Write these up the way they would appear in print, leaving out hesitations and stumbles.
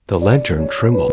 The lantern trembled.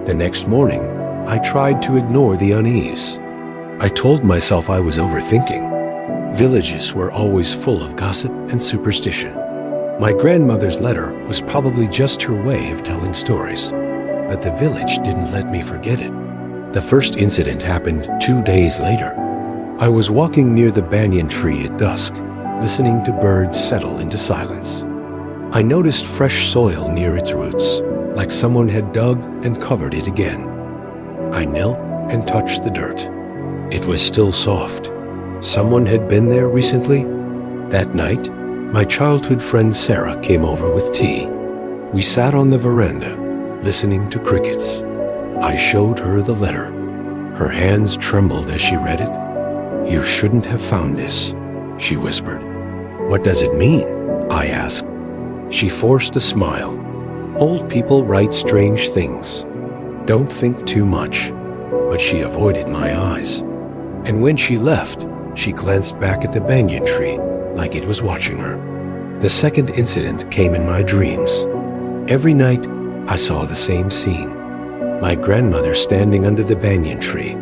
The next morning, I tried to ignore the unease. I told myself I was overthinking. Villages were always full of gossip and superstition. My grandmother's letter was probably just her way of telling stories, but the village didn't let me forget it. The first incident happened 2 days later. I was walking near the banyan tree at dusk, listening to birds settle into silence. I noticed fresh soil near its roots, like someone had dug and covered it again. I knelt and touched the dirt. It was still soft. Someone had been there recently. That night, my childhood friend Sarah came over with tea. We sat on the veranda, listening to crickets. I showed her the letter. Her hands trembled as she read it. "You shouldn't have found this," she whispered. "What does it mean?" I asked. She forced a smile. "Old people write strange things. Don't think too much." But she avoided my eyes. And when she left, she glanced back at the banyan tree like it was watching her. The second incident came in my dreams. Every night, I saw the same scene. My grandmother standing under the banyan tree,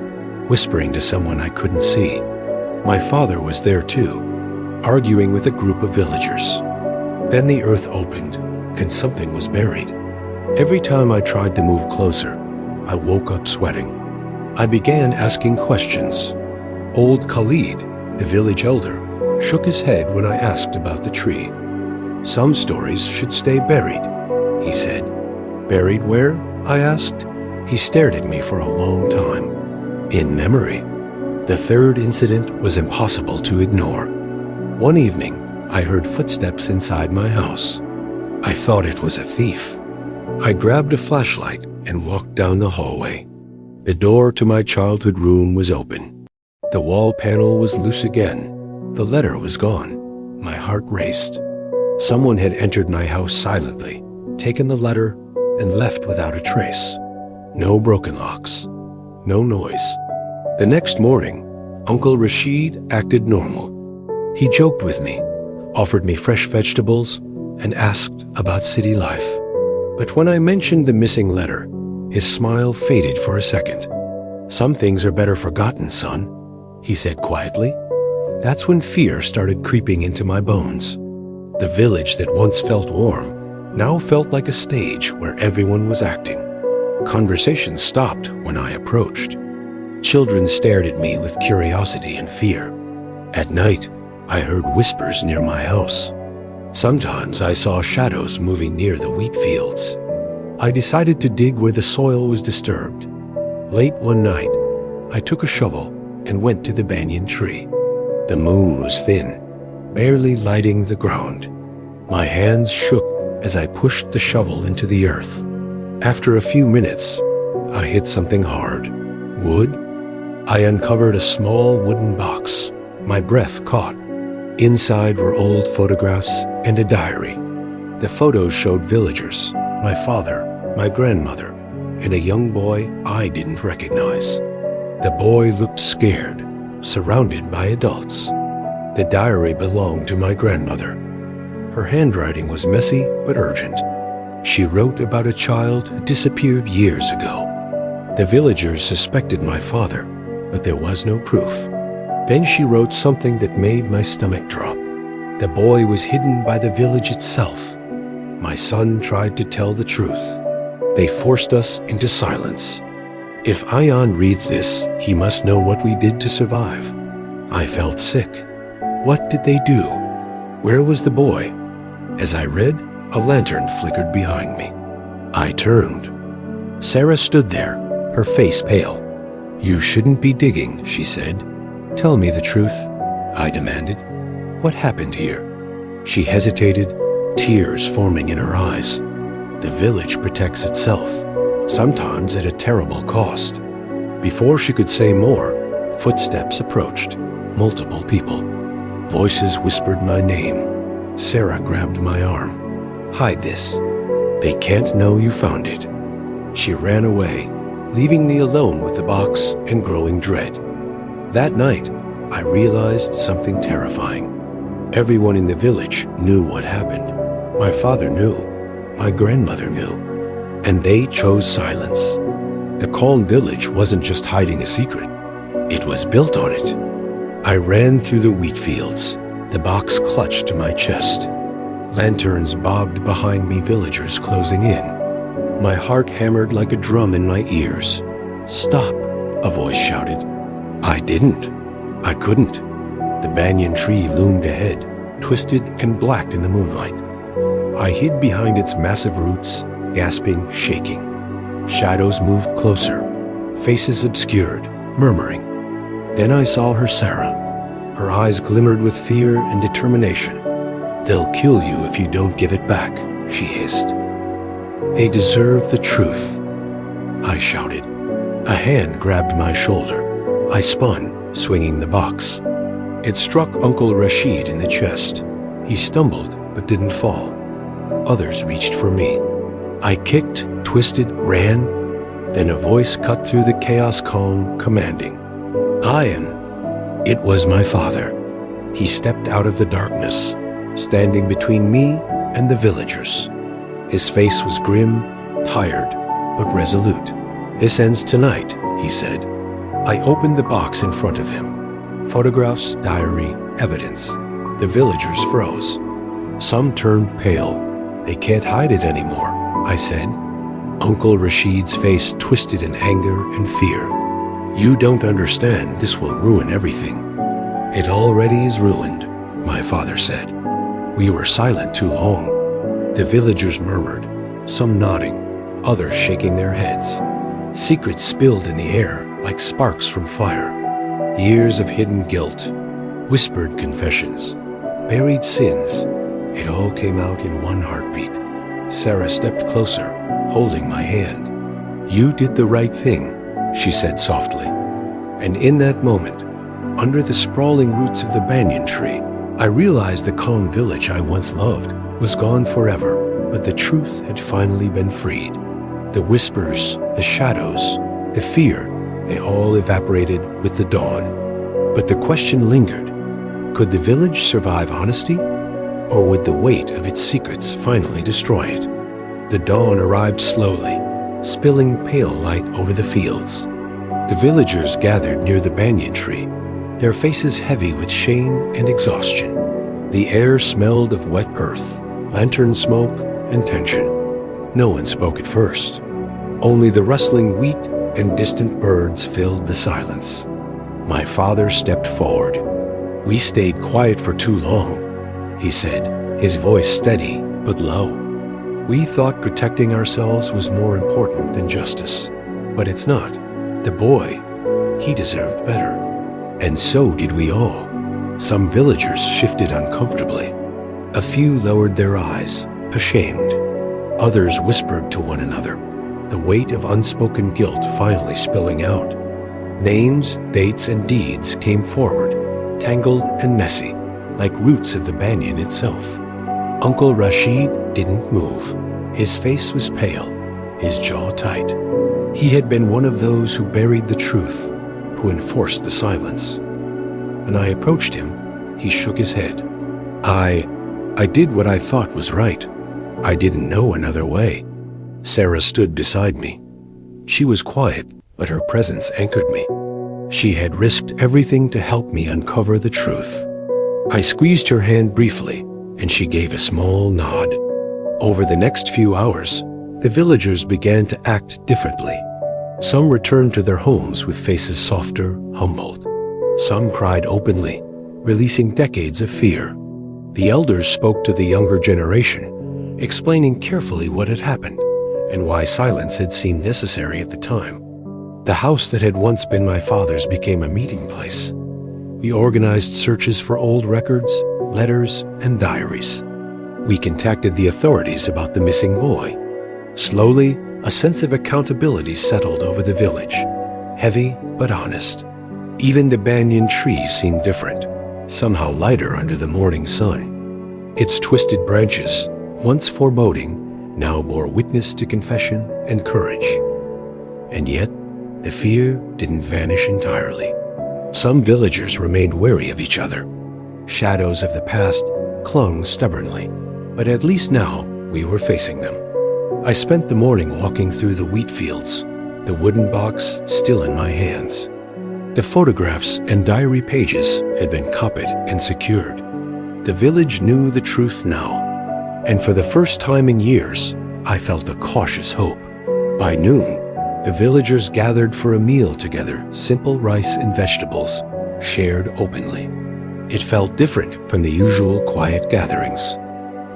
whispering to someone I couldn't see. My father was there too, arguing with a group of villagers. Then the earth opened, and something was buried. Every time I tried to move closer, I woke up sweating. I began asking questions. Old Khalid, the village elder, shook his head when I asked about the tree. "Some stories should stay buried," he said. "Buried where?" I asked. He stared at me for a long time. "In memory." The third incident was impossible to ignore. One evening, I heard footsteps inside my house. I thought it was a thief. I grabbed a flashlight and walked down the hallway. The door to my childhood room was open. The wall panel was loose again. The letter was gone. My heart raced. Someone had entered my house silently, taken the letter, and left without a trace. No broken locks. No noise. The next morning, Uncle Rashid acted normal. He joked with me, offered me fresh vegetables, and asked about city life. But when I mentioned the missing letter, his smile faded for a second. "Some things are better forgotten, son," he said quietly. That's when fear started creeping into my bones. The village that once felt warm now felt like a stage where everyone was acting. Conversation stopped when I approached. Children stared at me with curiosity and fear. At night, I heard whispers near my house. Sometimes I saw shadows moving near the wheat fields. I decided to dig where the soil was disturbed. Late one night, I took a shovel and went to the banyan tree. The moon was thin, barely lighting the ground. My hands shook as I pushed the shovel into the earth. After a few minutes, I hit something hard. Wood? I uncovered a small wooden box. My breath caught. Inside were old photographs and a diary. The photos showed villagers, my father, my grandmother, and a young boy I didn't recognize. The boy looked scared, surrounded by adults. The diary belonged to my grandmother. Her handwriting was messy but urgent. She wrote about a child who disappeared years ago. The villagers suspected my father, but there was no proof. Then she wrote something that made my stomach drop. The boy was hidden by the village itself. My son tried to tell the truth. They forced us into silence. If Ayaan reads this, he must know what we did to survive. I felt sick. What did they do? Where was the boy? As I read, a lantern flickered behind me. I turned. Sarah stood there, her face pale. "You shouldn't be digging," she said. "Tell me the truth," I demanded. "What happened here?" She hesitated, tears forming in her eyes. The village protects itself, sometimes at a terrible cost. Before she could say more, footsteps approached, multiple people. Voices whispered my name. Sarah grabbed my arm. "Hide this. They can't know you found it." She ran away, leaving me alone with the box and growing dread. That night, I realized something terrifying. Everyone in the village knew what happened. My father knew. My grandmother knew. And they chose silence. The calm village wasn't just hiding a secret. It was built on it. I ran through the wheat fields, the box clutched to my chest. Lanterns bobbed behind me, villagers closing in. My heart hammered like a drum in my ears. "Stop," a voice shouted. I didn't. I couldn't. The banyan tree loomed ahead, twisted and black in the moonlight. I hid behind its massive roots, gasping, shaking. Shadows moved closer, faces obscured, murmuring. Then I saw her Sarah. Her eyes glimmered with fear and determination. "They'll kill you if you don't give it back," she hissed. "They deserve the truth," I shouted. A hand grabbed my shoulder. I spun, swinging the box. It struck Uncle Rashid in the chest. He stumbled but didn't fall. Others reached for me. I kicked, twisted, ran. Then a voice cut through the chaos calm, commanding. "Ayaan." It was my father. He stepped out of the darkness, standing between me and the villagers. His face was grim, tired, but resolute. "This ends tonight," he said. I opened the box in front of him. Photographs, diary, evidence. The villagers froze. Some turned pale. "They can't hide it anymore," I said. Uncle Rashid's face twisted in anger and fear. "You don't understand. This will ruin everything." "It already is ruined," my father said. We were silent too long. The villagers murmured, some nodding, others shaking their heads. Secrets spilled in the air like sparks from fire. Years of hidden guilt, whispered confessions, buried sins. It all came out in one heartbeat. Sarah stepped closer, holding my hand. "You did the right thing," she said softly. And in that moment, under the sprawling roots of the banyan tree, I realized the calm village I once loved was gone forever, but the truth had finally been freed. The whispers, the shadows, the fear, they all evaporated with the dawn. But the question lingered. Could the village survive honesty? Or would the weight of its secrets finally destroy it? The dawn arrived slowly, spilling pale light over the fields. The villagers gathered near the banyan tree, their faces heavy with shame and exhaustion. The air smelled of wet earth, lantern smoke, and tension. No one spoke at first. Only the rustling wheat and distant birds filled the silence. My father stepped forward. "We stayed quiet for too long," he said, his voice steady but low. "We thought protecting ourselves was more important than justice. But it's not. The boy, he deserved better. And so did we all." Some villagers shifted uncomfortably. A few lowered their eyes, ashamed. Others whispered to one another, the weight of unspoken guilt finally spilling out. Names, dates, and deeds came forward, tangled and messy, like roots of the banyan itself. Uncle Rashid didn't move. His face was pale, his jaw tight. He had been one of those who buried the truth, who enforced the silence. When I approached him, he shook his head. I did what I thought was right. I didn't know another way." Sarah stood beside me. She was quiet, but her presence anchored me. She had risked everything to help me uncover the truth. I squeezed her hand briefly, and she gave a small nod. Over the next few hours, the villagers began to act differently. Some returned to their homes with faces softer, humbled. Some cried openly, releasing decades of fear. The elders spoke to the younger generation, explaining carefully what had happened and why silence had seemed necessary at the time. The house that had once been my father's became a meeting place. We organized searches for old records, letters, and diaries. We contacted the authorities about the missing boy. Slowly, a sense of accountability settled over the village, heavy but honest. Even the banyan tree seemed different, somehow lighter under the morning sun. Its twisted branches, once foreboding, now bore witness to confession and courage. And yet, the fear didn't vanish entirely. Some villagers remained wary of each other. Shadows of the past clung stubbornly, but at least now we were facing them. I spent the morning walking through the wheat fields, the wooden box still in my hands. The photographs and diary pages had been copied and secured. The village knew the truth now, and for the first time in years, I felt a cautious hope. By noon, the villagers gathered for a meal together, simple rice and vegetables. shared openly. It felt different from the usual quiet gatherings.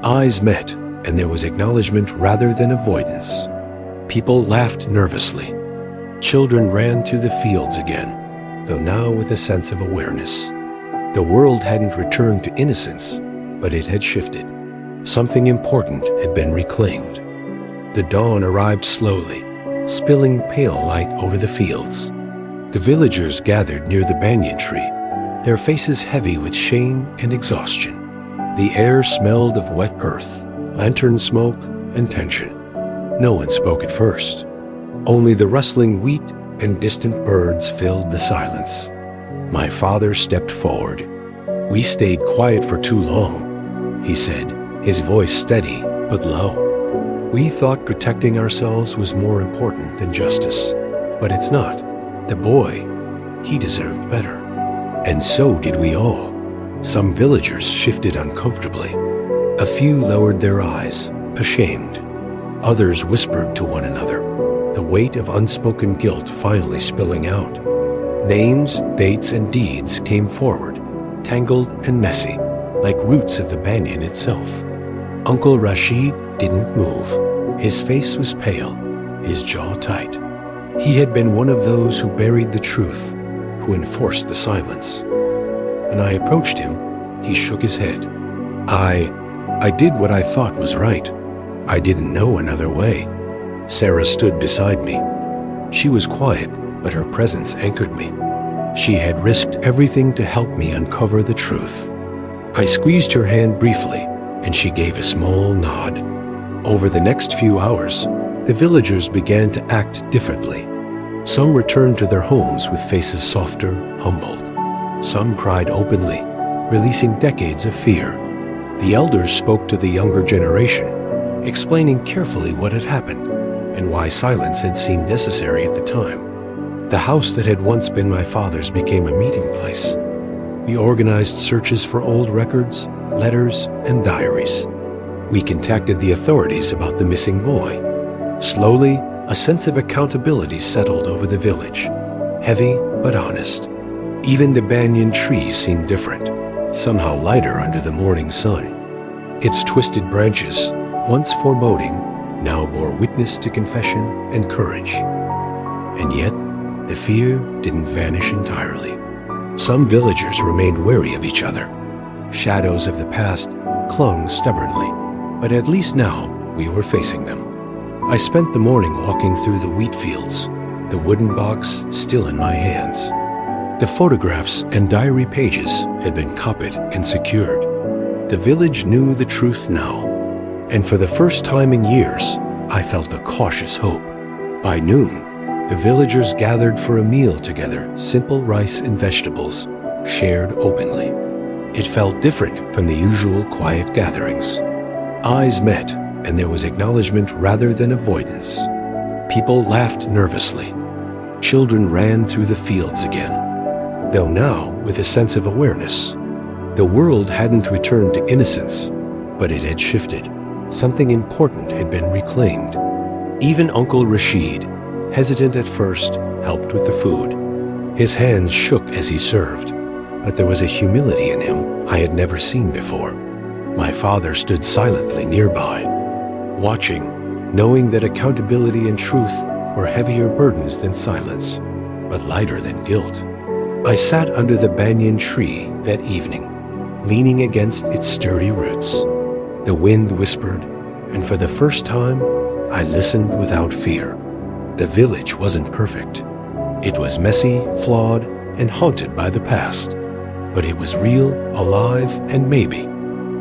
Eyes met, and there was acknowledgement rather than avoidance. People laughed nervously. Children ran through the fields again, though now with a sense of awareness. The world hadn't returned to innocence, but it had shifted. Something important had been reclaimed. The dawn arrived slowly, spilling pale light over the fields. The villagers gathered near the banyan tree, their faces heavy with shame and exhaustion. The air smelled of wet earth, lantern smoke, and tension. No one spoke at first. Only the rustling wheat and distant birds filled the silence. My father stepped forward. "We stayed quiet for too long," he said, his voice steady but low. "We thought protecting ourselves was more important than justice. But it's not. The boy, he deserved better. And so did we all." Some villagers shifted uncomfortably. A few lowered their eyes, ashamed. Others whispered to one another, the weight of unspoken guilt finally spilling out. Names, dates, and deeds came forward, tangled and messy, like roots of the banyan itself. Uncle Rashid didn't move. His face was pale, his jaw tight. He had been one of those who buried the truth, who enforced the silence. When I approached him, he shook his head. I did what I thought was right. I didn't know another way." Sarah stood beside me. She was quiet, but her presence anchored me. She had risked everything to help me uncover the truth. I squeezed her hand briefly, and she gave a small nod. Over the next few hours, the villagers began to act differently. Some returned to their homes with faces softer, humbled. Some cried openly, releasing decades of fear. The elders spoke to the younger generation, explaining carefully what had happened and why silence had seemed necessary at the time. The house that had once been my father's became a meeting place. We organized searches for old records, letters, and diaries. We contacted the authorities about the missing boy. Slowly, a sense of accountability settled over the village, heavy but honest. Even the banyan tree seemed different, somehow lighter under the morning sun. Its twisted branches, once foreboding, now bore witness to confession and courage. And yet, the fear didn't vanish entirely. Some villagers remained wary of each other. Shadows of the past clung stubbornly, but at least now we were facing them. I spent the morning walking through the wheat fields, the wooden box still in my hands. The photographs and diary pages had been copied and secured. The village knew the truth now, and for the first time in years, I felt a cautious hope. By noon, the villagers gathered for a meal together, simple rice and vegetables, shared openly. It felt different from the usual quiet gatherings. Eyes met, and there was acknowledgement rather than avoidance. People laughed nervously. Children ran through the fields again, though now with a sense of awareness. The world hadn't returned to innocence, but it had shifted. Something important had been reclaimed. Even Uncle Rashid, hesitant at first, helped with the food. His hands shook as he served, but there was a humility in him I had never seen before. My father stood silently nearby, watching, knowing that accountability and truth were heavier burdens than silence, but lighter than guilt. I sat under the banyan tree that evening, leaning against its sturdy roots. The wind whispered, and for the first time, I listened without fear. The village wasn't perfect. It was messy, flawed, and haunted by the past, but it was real, alive, and maybe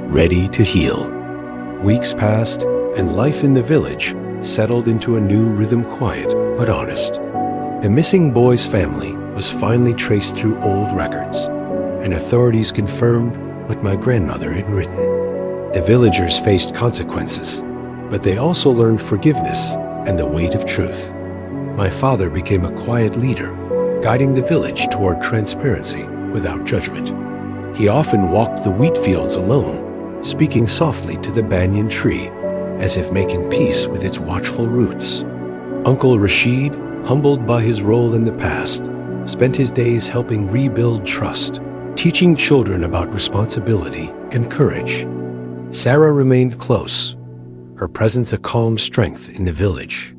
ready to heal. Weeks passed, and life in the village settled into a new rhythm, quiet but honest. The missing boy's family was finally traced through old records, and authorities confirmed what my grandmother had written. The villagers faced consequences, but they also learned forgiveness and the weight of truth. My father became a quiet leader, guiding the village toward transparency without judgment. He often walked the wheat fields alone, speaking softly to the banyan tree, as if making peace with its watchful roots. Uncle Rashid, humbled by his role in the past, spent his days helping rebuild trust, teaching children about responsibility and courage. Sarah remained close, her presence a calm strength in the village.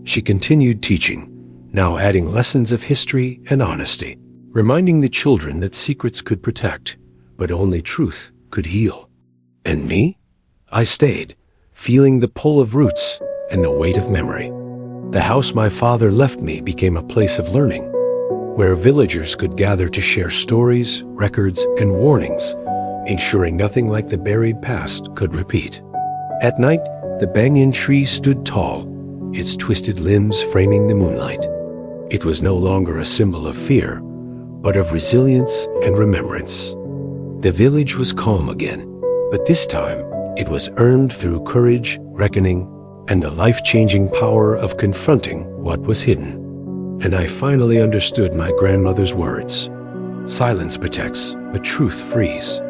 She continued teaching, now adding lessons of history and honesty, reminding the children that secrets could protect, but only truth could heal. And me? I stayed, feeling the pull of roots and the weight of memory. The house my father left me became a place of learning, where villagers could gather to share stories, records, and warnings, ensuring nothing like the buried past could repeat. At night, the banyan tree stood tall, its twisted limbs framing the moonlight. It was no longer a symbol of fear, but of resilience and remembrance. The village was calm again, but this time it was earned through courage, reckoning, and the life-changing power of confronting what was hidden. And I finally understood my grandmother's words. Silence protects, but truth frees.